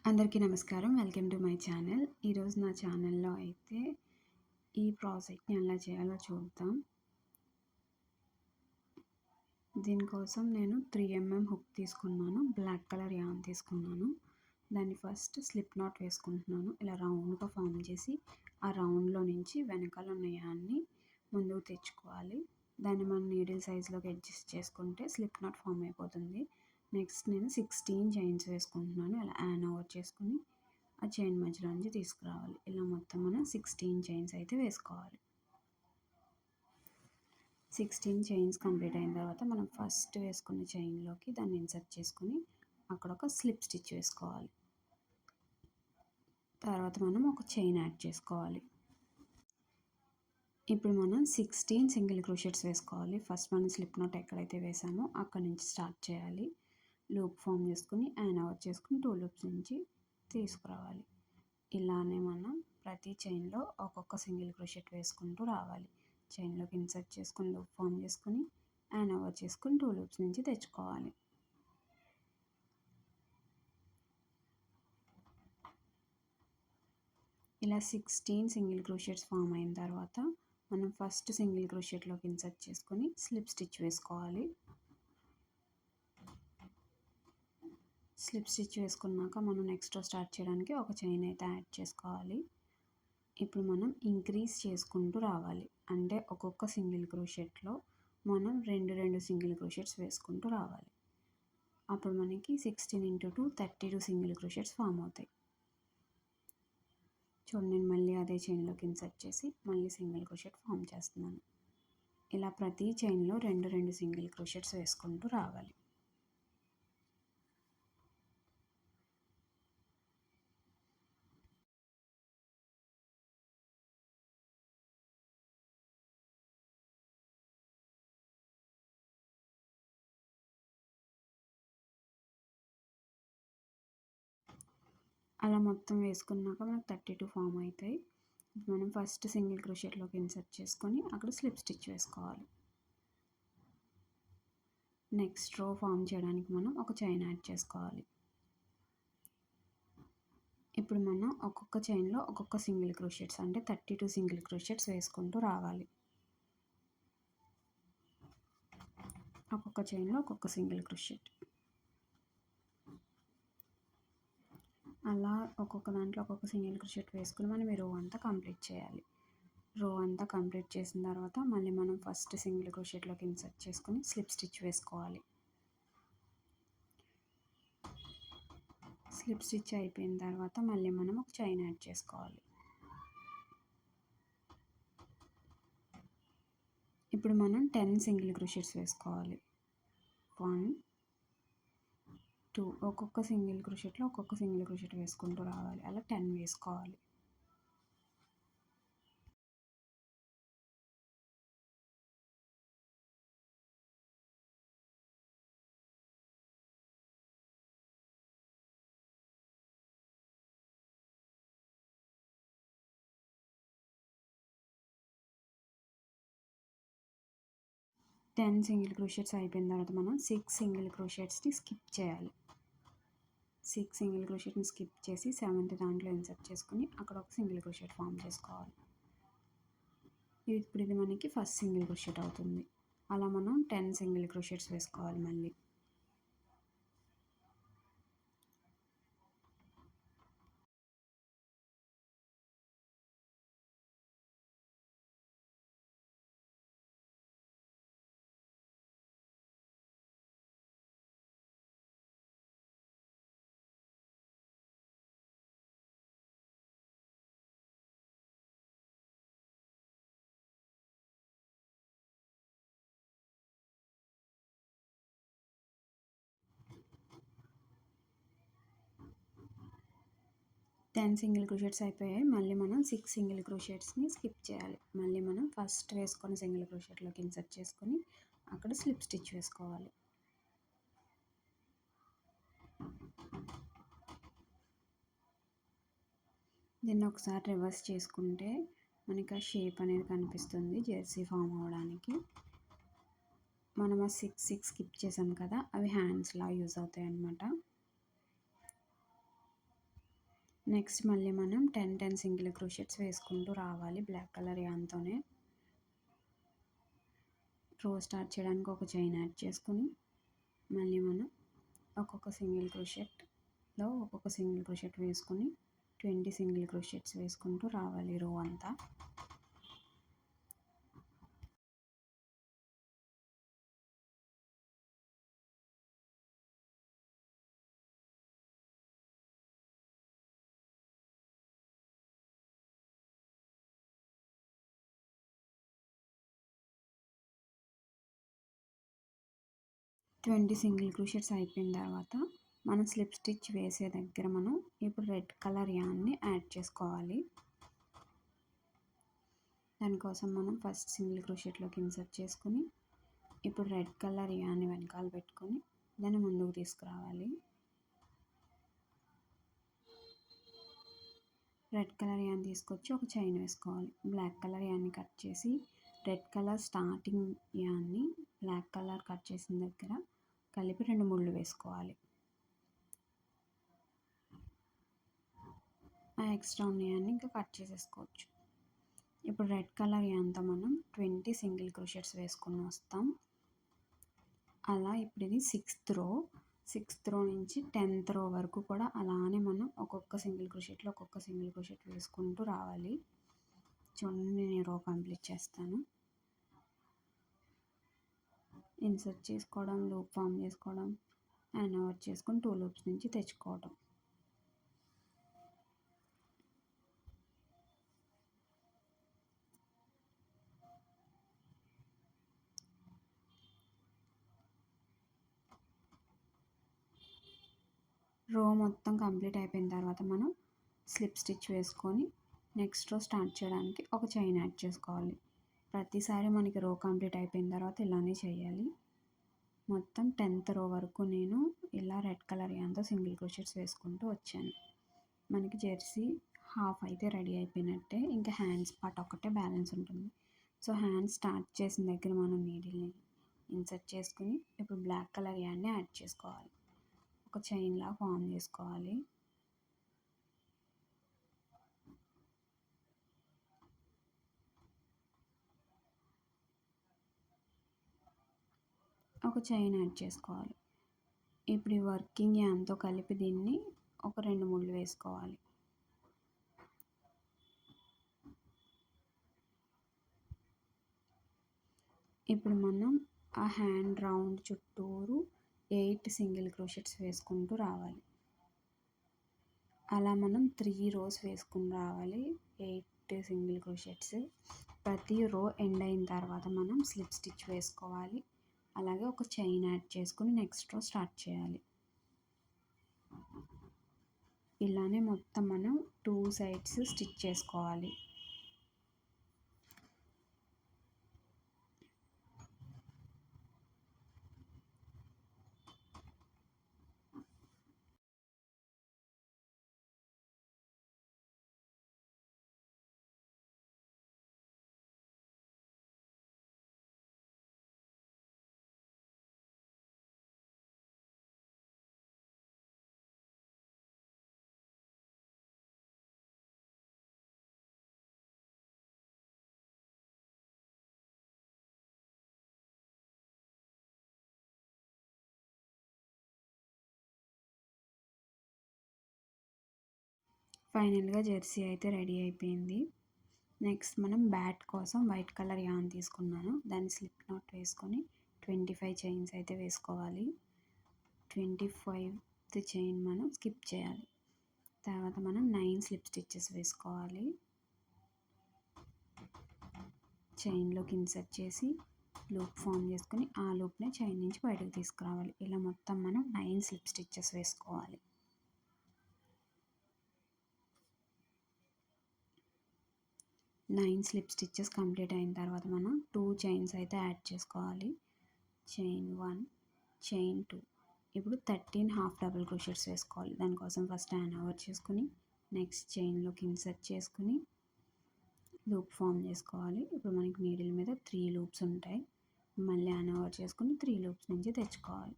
అందరికీ నమస్కారం. Welcome to my channel. ఈరోజు నా ఛానల్‌లో అయితే ఈ ప్రాజెక్ట్‌ని ఎలా చేయాలో చూద్దాం. దీనికోసం నేను 3 హుక్ తీసుకున్నాను. బ్లాక్ కలర్ యాన్ తీసుకున్నాను. దాన్ని ఫస్ట్ స్లిప్ నాట్ వేసుకుంటున్నాను. ఇలా రౌండ్‌గా ఫార్మ్ చేసి ఆ రౌండ్‌లో నుంచి వెనకాల ఉన్న యాన్‌ని ముందుకు తెచ్చుకోవాలి. దాన్ని మనం నీడిల్ సైజ్‌లోకి అడ్జస్ట్ చేసుకుంటే స్లిప్ నాట్ ఫార్మ్ అయిపోతుంది. నెక్స్ట్ నేను 16 చైన్స్ వేసుకుంటున్నాను. ఇలా యాన్ ఓవర్ చేసుకొని ఆ చైన్ మధ్యలో నుంచి తీసుకురావాలి. ఇలా మొత్తం మనం 16 చైన్స్ అయితే వేసుకోవాలి. 16 చైన్స్ కంప్లీట్ అయిన తర్వాత మనం ఫస్ట్ వేసుకున్న చైన్లోకి దాన్ని ఇన్సర్ట్ చేసుకొని అక్కడ ఒక స్లిప్ స్టిచ్ వేసుకోవాలి. తర్వాత మనం ఒక చైన్ యాడ్ చేసుకోవాలి. ఇప్పుడు మనం 16 సింగిల్ క్రోషెట్స్ వేసుకోవాలి. ఫస్ట్ మనం స్లిప్ నాట్ ఎక్కడైతే వేసామో అక్కడ నుంచి స్టార్ట్ చేయాలి. లూప్ ఫామ్ చేసుకుని యాన్ ఓవర్ చేసుకుని 2 లూప్స్ నుంచి తీసుకురావాలి. ఇలానే మనం ప్రతి చైన్లో ఒక్కొక్క సింగిల్ క్రోషెట్ వేసుకుంటూ రావాలి. చైన్లోకి ఇన్సర్ట్ చేసుకుని లూప్ ఫామ్ చేసుకుని యాన్ ఓవర్ చేసుకుని 2 లూప్స్ నుంచి తెచ్చుకోవాలి. ఇలా 16 సింగిల్ క్రోషెట్స్ ఫామ్ అయిన తర్వాత మనం ఫస్ట్ సింగిల్ క్రోషెట్లోకి ఇన్సర్ట్ చేసుకొని స్లిప్ స్టిచ్ వేసుకోవాలి. స్లిప్ స్టిచ్ వేసుకున్నాక మనం నెక్స్ట్ స్టార్ట్ చేయడానికి ఒక చైన్ అయితే యాడ్ చేసుకోవాలి. ఇప్పుడు మనం ఇంక్రీజ్ చేసుకుంటూ రావాలి. అంటే ఒక్కొక్క సింగిల్ క్రోషెట్లో మనం రెండు సింగిల్ క్రోషెట్స్ వేసుకుంటూ రావాలి. అప్పుడు మనకి 16 × 2 32 సింగిల్ క్రోషెట్స్ ఫామ్ అవుతాయి. చూడండి, నేను మళ్ళీ అదే చైన్లోకి ఇన్సర్ట్ చేసి మళ్ళీ సింగిల్ క్రోషెట్ ఫామ్ చేస్తున్నాను. ఇలా ప్రతి చైన్లో రెండు సింగిల్ క్రోషెట్స్ వేసుకుంటూ రావాలి. అలా మొత్తం వేసుకున్నాక మనకు 32 ఫామ్ అవుతాయి. మనం ఫస్ట్ సింగిల్ క్రోషెట్లోకి ఇన్సర్ట్ చేసుకొని అక్కడ స్లిప్ స్టిచ్ వేసుకోవాలి. నెక్స్ట్ రో ఫామ్ చేయడానికి మనం ఒక చైన్ యాడ్ చేసుకోవాలి. ఇప్పుడు మనం ఒక్కొక్క చైన్లో ఒక్కొక్క సింగిల్ క్రోషెట్స్ అంటే 32 సింగిల్ క్రోషెట్స్ వేసుకుంటూ రావాలి. ఒక్కొక్క చైన్లో ఒక్కొక్క సింగిల్ క్రోషెట్. అలా ఒక్కొక్క దాంట్లో ఒక్కొక్క సింగిల్ క్రోషెట్ వేసుకుని మనం ఈ రో అంతా కంప్లీట్ చేయాలి. రో అంతా కంప్లీట్ చేసిన తర్వాత మళ్ళీ మనం ఫస్ట్ సింగిల్ క్రోషెట్లోకి ఇన్సర్ట్ చేసుకొని స్లిప్ స్టిచ్ వేసుకోవాలి. స్లిప్ స్టిచ్ అయిపోయిన తర్వాత మళ్ళీ మనం ఒక చైన్ యాడ్ చేసుకోవాలి. ఇప్పుడు మనం 10 సింగిల్ క్రోషెట్స్ వేసుకోవాలి. 1 2 ఒక్కొక్క సింగిల్ క్రోషెట్లో ఒక్కొక్క సింగిల్ క్రోషెట్ వేసుకుంటూ రావాలి. అలా 10 వేసుకోవాలి. టెన్ సింగిల్ క్రోషెట్స్ అయిపోయిన తర్వాత మనం 6 సింగిల్ క్రోషెట్స్ని స్కిప్ చేయాలి. 6 సింగిల్ క్రోషెట్ని స్కిప్ చేసి 7th దాంట్లో ఇన్సర్ట్ చేసుకుని అక్కడ ఒక సింగిల్ క్రోషెట్ ఫామ్ చేసుకోవాలి. ఇప్పుడు ఇది మనకి ఫస్ట్ సింగిల్ క్రోషెట్ అవుతుంది. అలా మనం 10 సింగిల్ క్రోషెట్స్ వేసుకోవాలి. మళ్ళీ టెన్ సింగిల్ క్రోషెట్స్ అయిపోయాయి. మళ్ళీ మనం 6 సింగిల్ క్రోషెట్స్ని స్కిప్ చేయాలి. మళ్ళీ మనం ఫస్ట్ వేసుకొని సింగిల్ క్రోషెట్లోకి ఇన్సర్ట్ చేసుకొని అక్కడ స్లిప్ స్టిచ్ వేసుకోవాలి. దీన్ని ఒకసారి రివర్స్ చేసుకుంటే మనకి ఆ షేప్ అనేది కనిపిస్తుంది జెర్సీ ఫామ్ అవ్వడానికి. మనం ఆ 6 స్కిప్ చేసాం కదా, అవి హ్యాండ్స్లా యూజ్ అవుతాయి అన్నమాట. నెక్స్ట్ మళ్ళీ మనం 10 సింగిల్ క్రోషెట్స్ వేసుకుంటూ రావాలి బ్లాక్ కలర్ యాన్తోనే. రో స్టార్ట్ చేయడానికి ఒక చైన్ యాడ్ చేసుకుని మళ్ళీ మనం ఒక్కొక్క సింగిల్ క్రోషెట్లో ఒక్కొక్క సింగిల్ క్రోషెట్ వేసుకుని 20 సింగిల్ క్రోషెట్స్ వేసుకుంటూ రావాలి రో అంతా. ట్వంటీ సింగిల్ క్రోషెట్స్ అయిపోయిన తర్వాత మనం స్లిప్ స్టిచ్ వేసే దగ్గర మనం ఇప్పుడు రెడ్ కలర్ యాన్ని యాడ్ చేసుకోవాలి. దానికోసం మనం ఫస్ట్ సింగిల్ క్రోషెట్లోకి ఇన్సర్ట్ చేసుకుని ఇప్పుడు రెడ్ కలర్ యాన్ని వెనకాల పెట్టుకొని దాన్ని ముందుకు తీసుకురావాలి. రెడ్ కలర్ యాన్ తీసుకొచ్చి ఒక చైన్ వేసుకోవాలి. బ్లాక్ కలర్ యాన్ని కట్ చేసి రెడ్ కలర్ స్టార్టింగ్ యాన్ని బ్లాక్ కలర్ కట్ చేసిన దగ్గర కలిపి 2 ముళ్ళు వేసుకోవాలి. ఆ ఎక్స్ట్రా ఉన్నాయాన్ని ఇంకా కట్ చేసేసుకోవచ్చు. ఇప్పుడు రెడ్ కలర్ యాన్తో మనం 20 సింగిల్ క్రోషెట్స్ వేసుకుని వస్తాం. అలా ఇప్పుడు ఇది 6th రో నుంచి 10th రో వరకు కూడా అలానే మనం ఒక్కొక్క సింగిల్ క్రోషెట్లో ఒక్కొక్క సింగిల్ క్రోషెట్ వేసుకుంటూ రావాలి. చూడండి నేను రో కంప్లీట్ చేస్తాను. ఇన్సర్ట్ చేసుకోవడం, లూప్ ఫామ్ చేసుకోవడం, హ్యాండ్ ఓవర్ చేసుకొని 2 లూప్స్ నుంచి తెచ్చుకోవడం. రో మొత్తం కంప్లీట్ అయిపోయిన తర్వాత మనం స్లిప్ స్టిచ్ వేసుకొని నెక్స్ట్ రో స్టార్ట్ చేయడానికి ఒక చైన్ యాడ్ చేసుకోవాలి. ప్రతిసారి మనకి రో కంప్లీట్ అయిపోయిన తర్వాత ఇలానే చేయాలి. మొత్తం 10th రో వరకు నేను ఇలా రెడ్ కలర్ యాన్తో సింగిల్ క్రోషెట్స్ వేసుకుంటూ వచ్చాను. మనకి జెర్సీ హాఫ్ అయితే రెడీ అయిపోయినట్టే. ఇంకా హ్యాండ్స్ పార్ట్ ఒకటే బ్యాలెన్స్ ఉంటుంది. సో హ్యాండ్స్ స్టార్ట్ చేసిన దగ్గర మనం నీడిల్ని ఇన్సర్ట్ చేసుకుని ఇప్పుడు బ్లాక్ కలర్ యాన్ని యాడ్ చేసుకోవాలి. ఒక చైన్లా ఫామ్ చేసుకోవాలి. ఒక చైన్ యాడ్ చేసుకోవాలి. ఇప్పుడు ఈ వర్కింగ్ యాన్తో కలిపి దీన్ని ఒక 2 ముళ్ళు వేసుకోవాలి. ఇప్పుడు మనం ఆ హ్యాండ్ రౌండ్ చుట్టూరు 8 సింగిల్ క్రోషెట్స్ వేసుకుంటూ రావాలి. అలా మనం 3 రోస్ వేసుకుని రావాలి. 8 సింగిల్ క్రోషెట్స్. ప్రతి రో ఎండ్ అయిన తర్వాత మనం స్లిప్ స్టిచ్ వేసుకోవాలి. అలాగే ఒక చైన్ యాడ్ చేసుకుని నెక్స్ట్ రో స్టార్ట్ చేయాలి. ఇలానే మొత్తం మనం 2 సైడ్స్ స్టిచ్ చేసుకోవాలి. ఫైనల్గా జెర్సీ అయితే రెడీ అయిపోయింది. నెక్స్ట్ మనం బ్యాట్ కోసం వైట్ కలర్ యాన్ తీసుకున్నాను. దాన్ని స్లిప్ నాట్ వేసుకొని 25 చైన్స్ అయితే వేసుకోవాలి. 25th చైన్ మనం స్కిప్ చేయాలి. తర్వాత మనం 9 స్లిప్ స్టిచ్చెస్ వేసుకోవాలి. చైన్లోకి ఇన్సర్ట్ చేసి లూప్ ఫామ్ చేసుకొని ఆ లూప్ని చైన్ నుంచి బయటకు తీసుకురావాలి. ఇలా మొత్తం మనం 9 స్లిప్ స్టిచ్చెస్ వేసుకోవాలి. 9 స్లిప్ స్టిచ్చెస్ కంప్లీట్ అయిన తర్వాత మనం 2 చైన్స్ అయితే యాడ్ చేసుకోవాలి. Chain 1, chain 2. ఇప్పుడు 13 హాఫ్ డబుల్ క్రోషెట్స్ వేసుకోవాలి. దానికోసం ఫస్ట్ హ్యాండ్ ఓవర్ చేసుకుని నెక్స్ట్ చైన్లోకి ఇన్సర్ట్ చేసుకుని లూప్ ఫామ్ చేసుకోవాలి. ఇప్పుడు మనకి నీడిల్ మీద 3 లూప్స్ ఉంటాయి. మళ్ళీ హ్యాండ్ ఓవర్ చేసుకుని 3 లూప్స్ నుంచి తెచ్చుకోవాలి.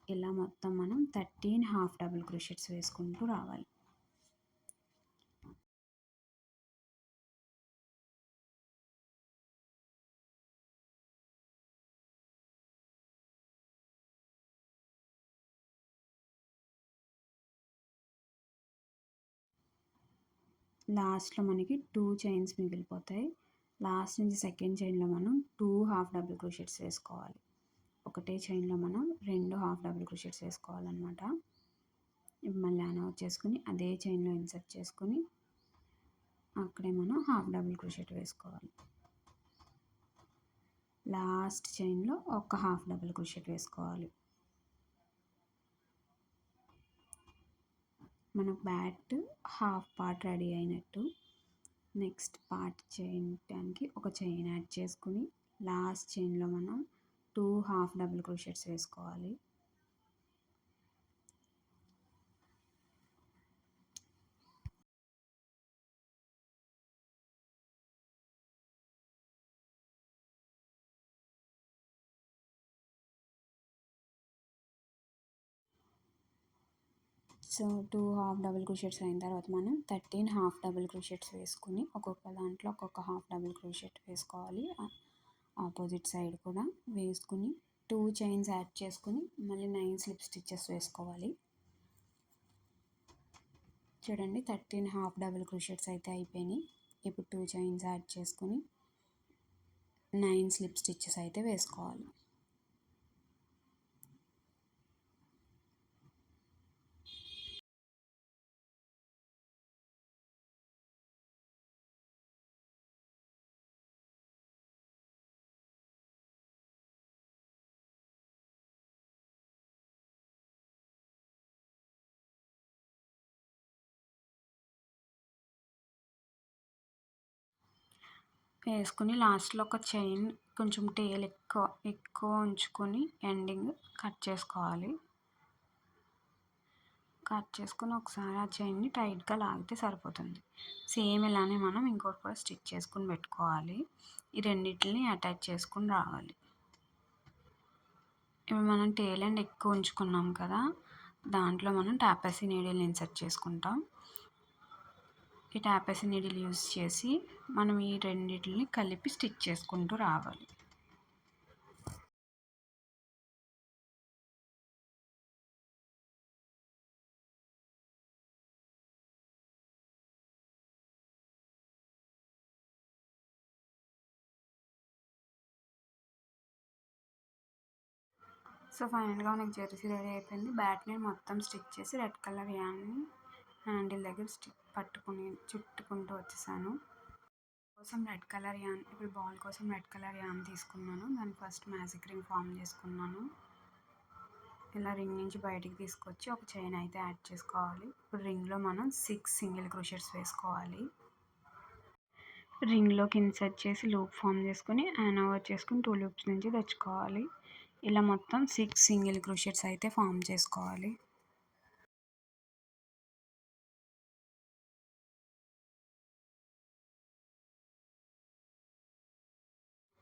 ఇలా మొత్తం మనం 13 హాఫ్ డబుల్ క్రోషెట్స్ వేసుకుంటూ రావాలి. లాస్ట్లో మనకి 2 చైన్స్ మిగిలిపోతాయి. లాస్ట్ నుంచి సెకండ్ చైన్లో మనం 2 హాఫ్ డబుల్ క్రోషెట్స్ వేసుకోవాలి. ఒకటే చైన్లో మనం 2 హాఫ్ డబుల్ క్రోషెట్స్ వేసుకోవాలన్నమాట. ఇప్పుడు మళ్ళీ అనౌట్ చేసుకుని అదే చైన్లో ఇన్సర్ట్ చేసుకుని అక్కడే మనం హాఫ్ డబుల్ క్రోషెట్ వేసుకోవాలి. లాస్ట్ చైన్లో ఒక హాఫ్ డబుల్ క్రోషెట్ వేసుకోవాలి. మనకు బ్యాట్ హాఫ్ పార్ట్ రెడీ అయినట్టు. నెక్స్ట్ పార్ట్ చేయడానికి ఒక చైన్ యాడ్ చేసుకుని లాస్ట్ చైన్లో మనం 2 హాఫ్ డబుల్ క్రోషెట్స్ వేసుకోవాలి. సో 2 హాఫ్ డబుల్ క్రోషెట్స్ అయిన తర్వాత మనం 13 హాఫ్ డబుల్ క్రోషెట్స్ వేసుకుని ఒక్కొక్క దాంట్లో ఒక్కొక్క హాఫ్ డబుల్ క్రోషెట్ వేసుకోవాలి. ఆపోజిట్ సైడ్ కూడా వేసుకుని 2 చైన్స్ యాడ్ చేసుకుని మళ్ళీ 9 స్లిప్ స్టిచెస్ వేసుకోవాలి. చూడండి 13 హాఫ్ డబుల్ క్రోషెట్స్ అయితే అయిపోయినాయి. ఇప్పుడు 2 చైన్స్ యాడ్ చేసుకుని 9 స్లిప్ స్టిచెస్ అయితే వేసుకోవాలి. వేసుకుని లాస్ట్లో ఒక చైన్ కొంచెం టేల్ ఎక్కువ ఉంచుకొని ఎండింగ్ కట్ చేసుకోవాలి. కట్ చేసుకుని ఒకసారి ఆ చైన్ని టైట్గా లాగితే సరిపోతుంది. సేమ్ ఇలానే మనం ఇంకోటి కూడా స్టిచ్ చేసుకుని పెట్టుకోవాలి. ఈ రెండింటిని అటాచ్ చేసుకుని రావాలి. ఇప్పుడు మనం టేల్ ఎండ్ ఎక్కువ ఉంచుకున్నాం కదా, దాంట్లో మనం టాపెసీ నీడిల్ని ఇన్సర్ట్ చేసుకుంటాం. ఈ టాపెసీ నీడిల్ యూజ్ చేసి మనం ఈ రెండింటిని కలిపి స్టిచ్ చేసుకుంటూ రావాలి. సో ఫైనల్గా మనకి జెర్సీ రెడీ అయిపోయింది. బ్యాట్ని మొత్తం స్టిచ్ చేసి రెడ్ కలర్ యాన్ని హ్యాండిల్ దగ్గర పట్టుకుని చుట్టుకుంటూ వచ్చేసాను. కోసం రెడ్ కలర్ యాన్, ఇప్పుడు బాల్ కోసం రెడ్ కలర్ యాన్ తీసుకున్నాను. దాన్ని ఫస్ట్ మ్యాజిక్ రింగ్ ఫామ్ చేసుకున్నాను. ఇలా రింగ్ నుంచి బయటికి తీసుకొచ్చి ఒక చైన్ అయితే యాడ్ చేసుకోవాలి. ఇప్పుడు రింగ్లో మనం 6 సింగిల్ క్రోషెట్స్ వేసుకోవాలి. రింగ్లోకి ఇన్సర్ట్ చేసి లూప్ ఫామ్ చేసుకుని యాన్ ఓవర్ చేసుకుని 2 లూప్స్ నుంచి తెచ్చుకోవాలి. ఇలా మొత్తం 6 సింగిల్ క్రోషెట్స్ అయితే ఫామ్ చేసుకోవాలి.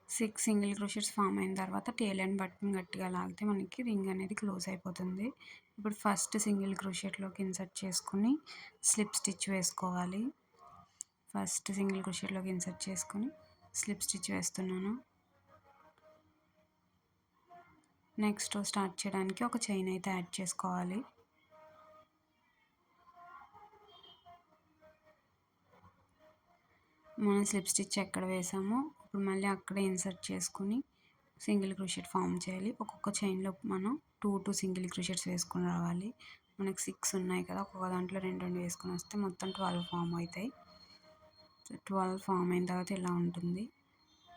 సిక్స్ సింగిల్ క్రోషెట్స్ ఫామ్ అయిన తర్వాత టేల్ ఎండ్ బటన్ గట్టిగా లాగితే మనకి రింగ్ అనేది క్లోజ్ అయిపోతుంది. ఇప్పుడు ఫస్ట్ సింగిల్ క్రోషెట్లోకి ఇన్సర్ట్ చేసుకుని స్లిప్ స్టిచ్ వేసుకోవాలి. ఫస్ట్ సింగిల్ క్రోషెట్లోకి ఇన్సర్ట్ చేసుకుని స్లిప్ స్టిచ్ వేస్తున్నాను. నెక్స్ట్ స్టార్ట్ చేయడానికి ఒక చైన్ అయితే యాడ్ చేసుకోవాలి. మనం స్లిప్ స్టిచ్ ఎక్కడ వేసామో ఇప్పుడు మళ్ళీ అక్కడే ఇన్సర్ట్ చేసుకుని సింగిల్ క్రోషెట్ ఫామ్ చేయాలి. ఒక్కొక్క చైన్లో మనం 2 సింగిల్ క్రోషెట్స్ వేసుకుని రావాలి. మనకు 6 ఉన్నాయి కదా, ఒక్కొక్క దాంట్లో 2 వేసుకుని వస్తే మొత్తం 12 ఫామ్ అవుతాయి. 12 ఫామ్ అయిన తర్వాత ఇలా ఉంటుంది.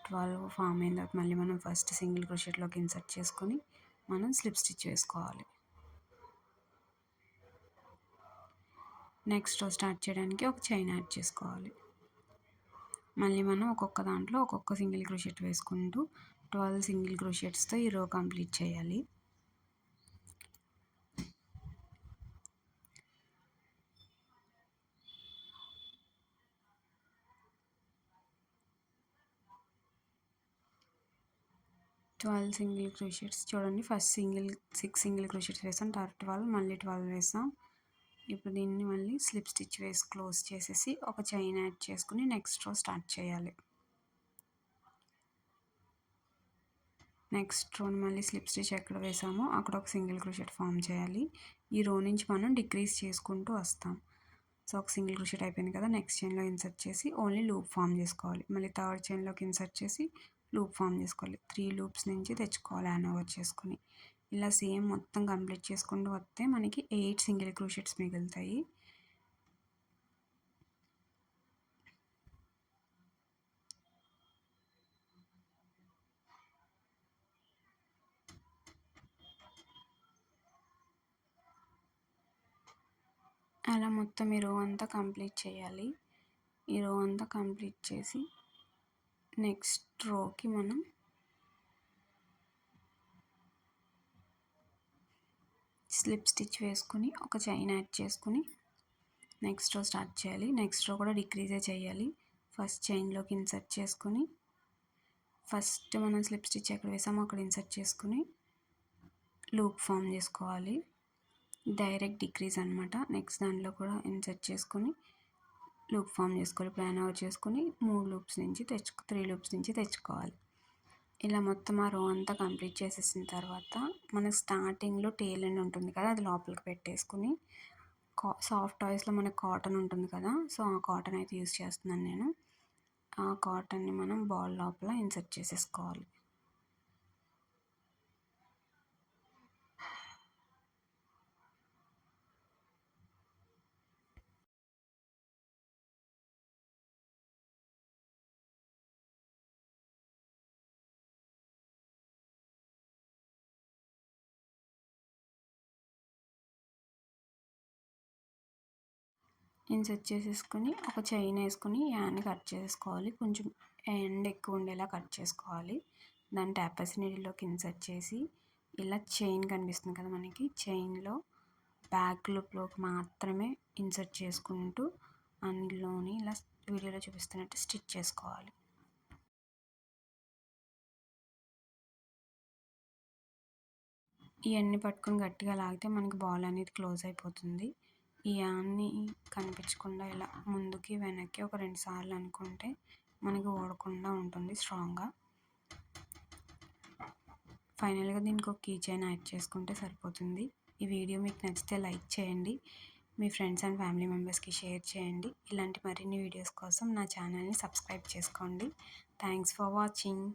12 ఫామ్ అయిన తర్వాత మళ్ళీ మనం ఫస్ట్ సింగిల్ క్రోషెట్లోకి ఇన్సర్ట్ చేసుకుని మనం స్లిప్ స్టిచ్ వేసుకోవాలి. నెక్స్ట్ స్టార్ట్ చేయడానికి ఒక చైన్ యాడ్ చేసుకోవాలి. మళ్ళీ మనం ఒక్కొక్క దాంట్లో ఒక్కొక్క సింగిల్ క్రోషెట్ వేసుకుంటూ 12 సింగిల్ క్రోషెట్స్తో ఈ రో కంప్లీట్ చేయాలి. సింగిల్ క్రోషెట్స్ చూడండి, ఫస్ట్ 6 సింగిల్ క్రోషెట్స్ వేసాం, తర్వాత 12, మళ్ళీ 12 వేసాం. ఇప్పుడు దీన్ని మళ్ళీ స్లిప్ స్టిచ్ వేసి క్లోజ్ చేసేసి ఒక చైన్ యాడ్ చేసుకుని నెక్స్ట్ రో స్టార్ట్ చేయాలి. నెక్స్ట్ రోని మళ్ళీ స్లిప్ స్టిచ్ ఎక్కడ వేసామో అక్కడ ఒక సింగిల్ క్రోషెట్ ఫామ్ చేయాలి. ఈ రో నుంచి మనం డిక్రీజ్ చేసుకుంటూ వస్తాం. సో ఒక సింగిల్ క్రోషెట్ అయిపోయింది కదా, నెక్స్ట్ చైన్లో ఇన్సర్ట్ చేసి ఓన్లీ లూప్ ఫామ్ చేసుకోవాలి. మళ్ళీ థర్డ్ చైన్లోకి ఇన్సర్ట్ చేసి లూప్ ఫామ్ చేసుకోవాలి. 3 లూప్స్ నుంచి తెచ్చుకోవాలి హ్యాండ్ ఓవర్ చేసుకుని. ఇలా సేమ్ మొత్తం కంప్లీట్ చేసుకుంటూ వస్తే మనకి 8 సింగిల్ క్రోషెట్స్ మిగులుతాయి. అలా మొత్తం ఈ రో అంతా కంప్లీట్ చేయాలి. ఈ రో అంతా కంప్లీట్ చేసి నెక్స్ట్ రోకి మనం స్లిప్ స్టిచ్ వేసుకుని ఒక చైన్ యాడ్ చేసుకుని నెక్స్ట్ రో స్టార్ట్ చేయాలి. నెక్స్ట్ రో కూడా డిక్రీజే చేయాలి. ఫస్ట్ చైన్లోకి ఇన్సర్ట్ చేసుకుని ఫస్ట్ మనం స్లిప్ స్టిచ్ ఎక్కడ వేసామో అక్కడ ఇన్సర్ట్ చేసుకుని లూప్ ఫామ్ చేసుకోవాలి. డైరెక్ట్ డిక్రీజ్ అనమాట. నెక్స్ట్ దాంట్లో కూడా ఇన్సర్ట్ చేసుకొని లూప్ ఫామ్ చేసుకోవాలి. ప్లాన్ అవుట్ చేసుకొని 3 లూప్స్ నుంచి 3 లూప్స్ నుంచి తెచ్చుకోవాలి. ఇలా మొత్తం ఆ రో అంతా కంప్లీట్ చేసేసిన తర్వాత మనకు స్టార్టింగ్లో టేల్ ఎండ్ ఉంటుంది కదా, అది లోపలికి పెట్టేసుకుని సాఫ్ట్ టాయ్స్లో మనకు కాటన్ ఉంటుంది కదా, సో ఆ కాటన్ అయితే యూస్ చేస్తున్నాను నేను. ఆ కాటన్ని మనం బాల్ లోపల ఇన్సర్ట్ చేసేసుకోవాలి. ఇన్సర్ట్ చేసేసుకొని ఒక చైన్ వేసుకొని యాన్ని కట్ చేసుకోవాలి. కొంచెం ఎండ్ ఎక్కువ ఉండేలా కట్ చేసుకోవాలి. దాన్ని ట్యాపర్స్ నీడిల్లోకి ఇన్సర్ట్ చేసి ఇలా చైన్ కనిపిస్తుంది కదా మనకి, చైన్లో బ్యాక్ లూప్లోకి మాత్రమే ఇన్సర్ట్ చేసుకుంటూ అందులోని ఇలా వీడియోలో చూపిస్తున్నట్టు స్టిచ్ చేసుకోవాలి. ఇవన్నీ పట్టుకొని గట్టిగా లాగితే మనకి బాల్ అనేది క్లోజ్ అయిపోతుంది. ఈ యాన్ని కనిపించకుండా ఇలా ముందుకి వెనక్కి ఒక 2 సార్లు అనుకుంటే మనకి ఓడకుండా ఉంటుంది స్ట్రాంగ్గా. ఫైనల్గా దీనికి ఒక కీ చైన్ యాడ్ చేసుకుంటే సరిపోతుంది. ఈ వీడియో మీకు నచ్చితే లైక్ చేయండి, మీ ఫ్రెండ్స్ అండ్ ఫ్యామిలీ మెంబర్స్కి షేర్ చేయండి. ఇలాంటి మరిన్ని వీడియోస్ కోసం నా ఛానల్ని సబ్స్క్రైబ్ చేసుకోండి. Thanks for watching.